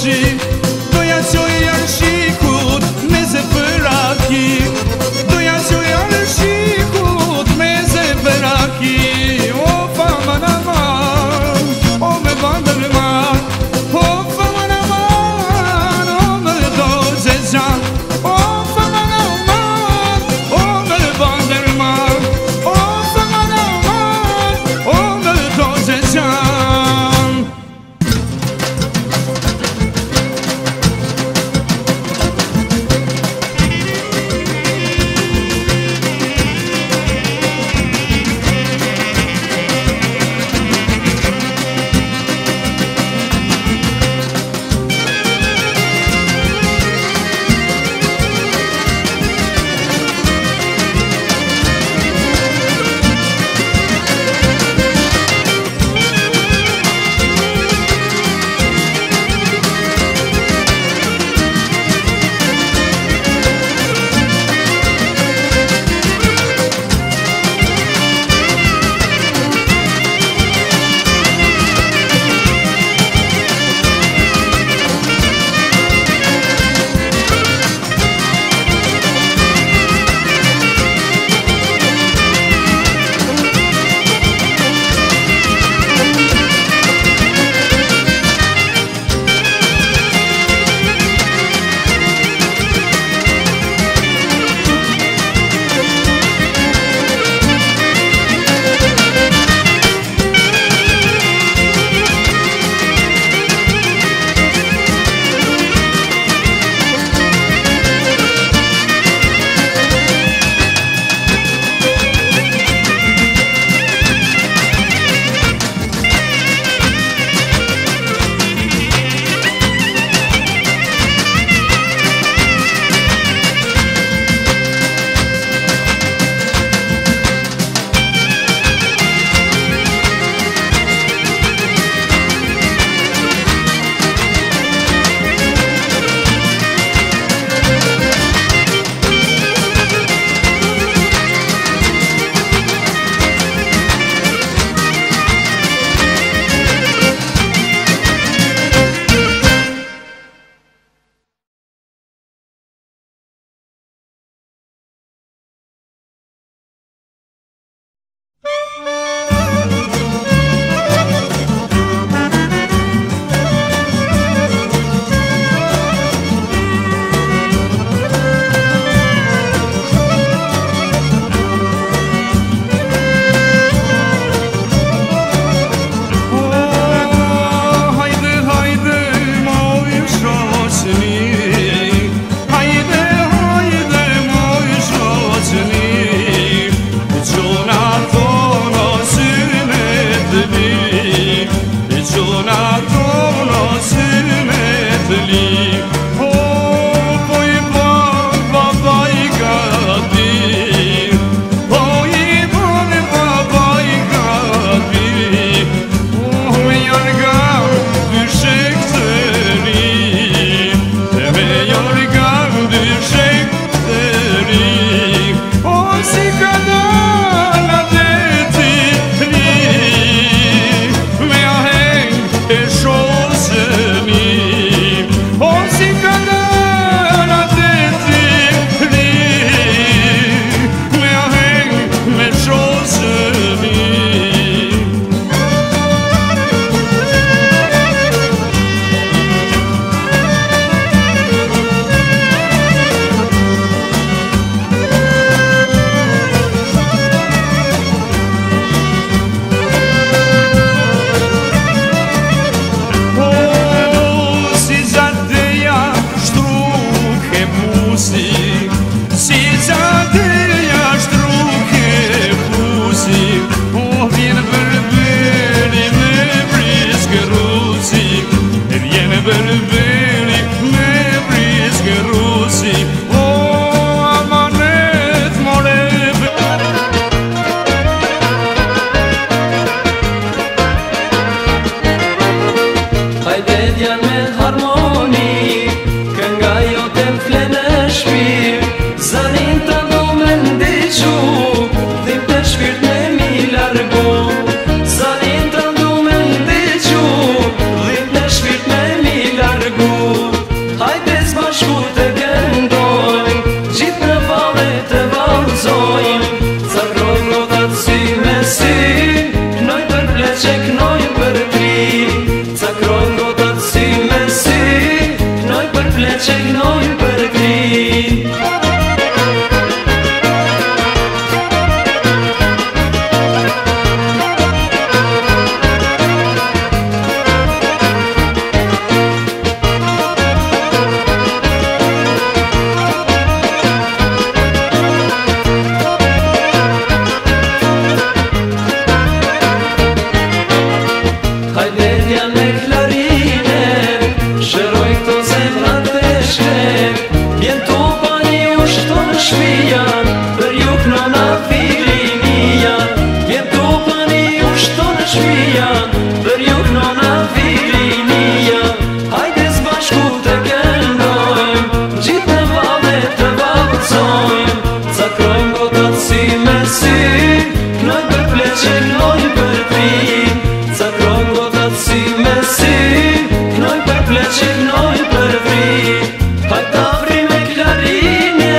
Doja qoj janë shikut meze për aki, doja qoj janë shikut meze për aki. O faman aman, o me bandër man, o faman aman, o me do zezan. O faman aman, o me bandër man, o faman aman, o me do zezan. knoj për pleqe, knoj për tri, ca krogotat si me si, knoj për pleqe, knoj për tri, hajta vri me klarine.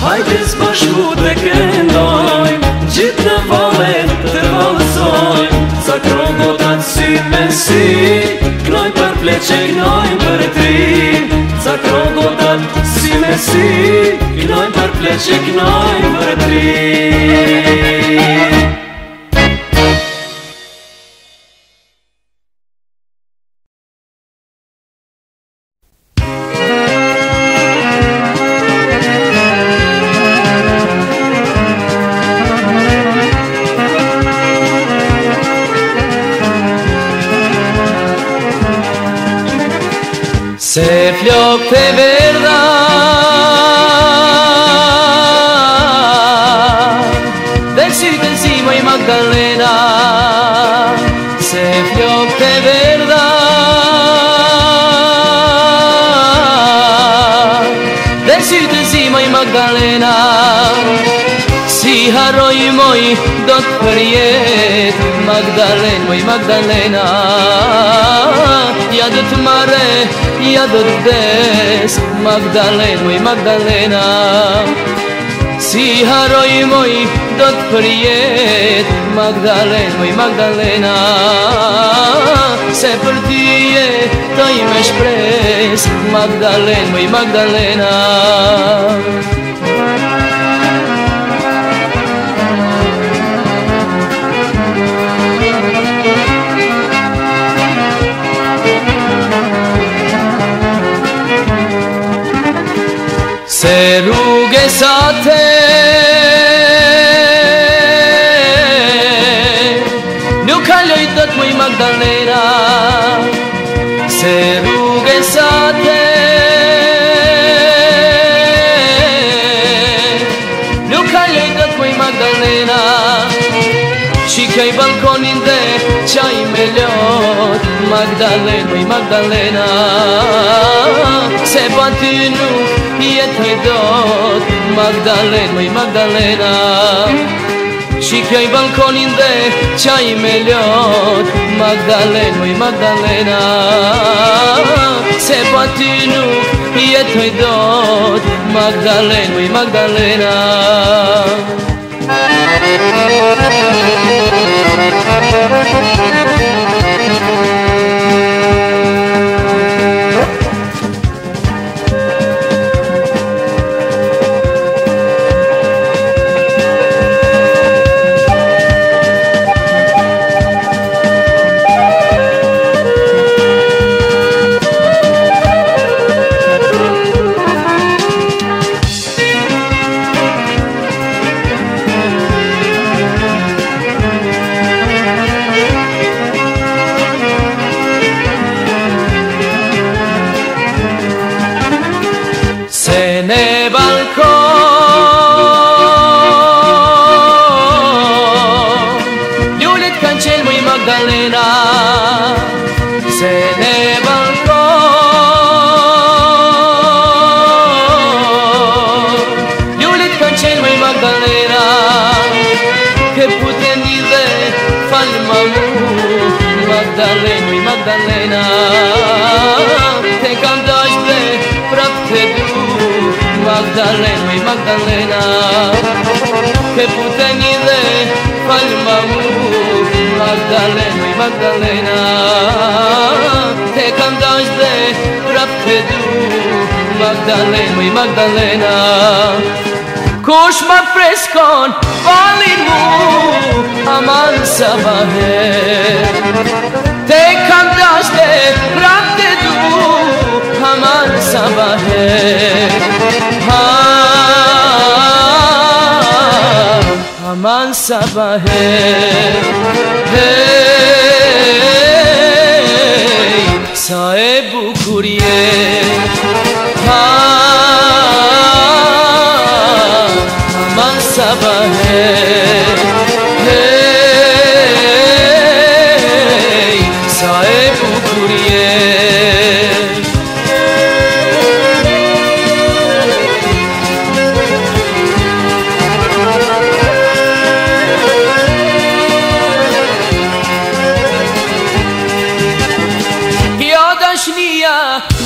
Hajdes bashku të këndojmë, gjithë në valet të valësojmë, ca krogotat si me si, knoj për pleqe, knoj për tri, ca krogotat si me si, knoj për pleqe, knoj për tri. Se flok të verda dhe sytën si moj Magdalena, se flok të verda dhe sytën si moj Magdalena, si haroj moj do të përjet Magdalen, moj Magdalena, ja do të mare, ja do të des Magdalen, moj Magdalena, si haroj moj do të përjet Magdalen, moj Magdalena, se për ty jetoj me shpres Magdalen, moj Magdalena. Se rrugë sa te nuk kaloj dot moj Magdalena, se rrugë sa te nuk kaloj dot moj Magdalena, shikoj balkonin dhe qaj me lot Magdalen, moj Magdalena, se pa ty nuk jetoj dot Magdalen, moj Magdalena, shikoj balkonin dhe qaj me lot Magdalen, moj Magdalena, se pa ty nuk jetoj dot Magdalen, moj Magdalena. Në balkon lullet kanë qenë moj Magdalena, se në balkon lullet kanë qenë moj Magdalena, ke pute një dhe falë ma mu Magdalena, moj Magdalena, te kam dash dhe prap te du Magdalena, moj Magdalena, ke pute një dhe falë ma mu Magdalena, moj Magdalena, te kam dash dhe prap te du Magdalena, moj Magdalena. Kush ma freskon valin mu, aman sa sabaher te kam dashte prap te du aman sabaher aman sabaher hey sa e bukur je aman sabaher hey sa e bukur je Dashnia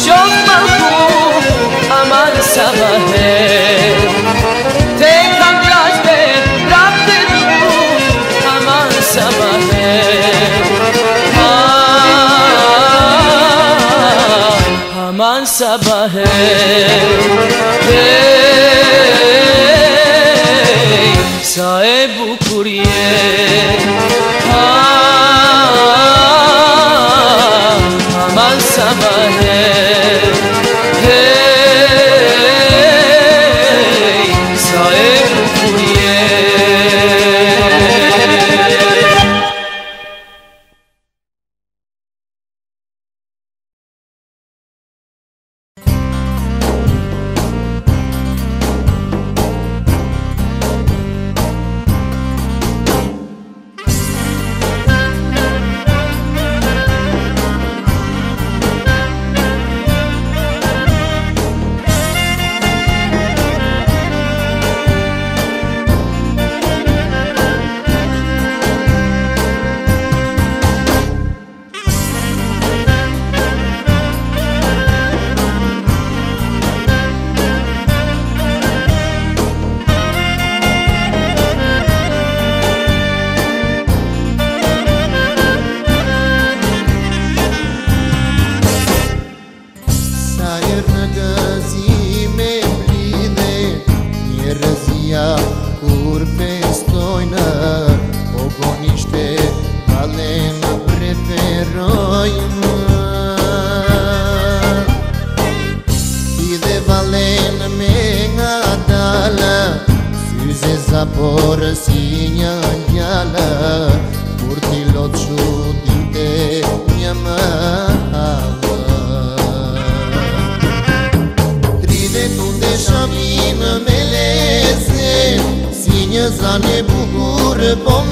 çok malkum aman sabaher te kam dashte prap te du aman sabaher aman sabaher hey sa e bukur je aman sabaher hey sa e bukur je kur festojnë o gonishte valen preferojnë Ide valen me nga dala syze zapor si një njala kur ti lot shudinte një mahala Shamin me leze si një zane bukur po